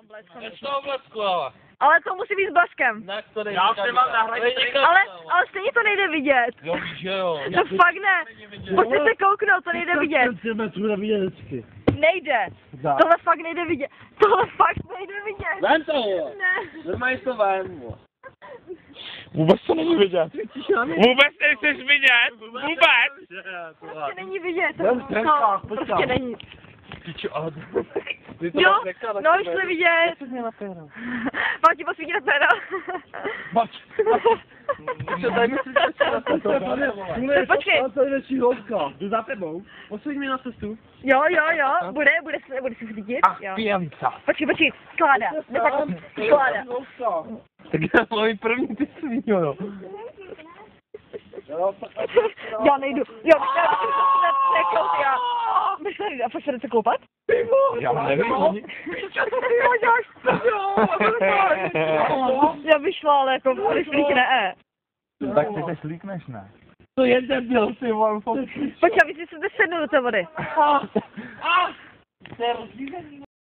mám blesk. Z toho blesku, ale. Ale to musí být s bleskem. Ne, to nejde. Já už nemám nahradit. Ale stejně to nejde vidět. Jo, víš, že jo. To fakt ne. Pojďte se kouknout, to nejde vidět. Centimetrů nevidět vždycky. Nejde. Tohle fakt nejde vidět. Tohle fakt nejde vidět. Ven to je. Ne. Normálně to ven. Vůbec to není vidět. Vůbec nejseš vidět. Vůbec. Prostě není vidět. No, prostě není. Pičo, ale... Jo, no už to vidět. Mám ti posvítit na péro. Počkej. To je větší hloubka. Jdu za tebou. Posvěď mi na cestu. Jo, bude se svítit. Jo. Pijanca. Počkej, skláda. Skláda. Tak já mám i první ty svýho, no. Já nejdu. Jo, a pojď se koupat? Já nevím. Já bych šla, ale jako slík ne. Tak ty se slíkneš, ne? To je debil, ty vole. Počkej, vy si sednu do té vody.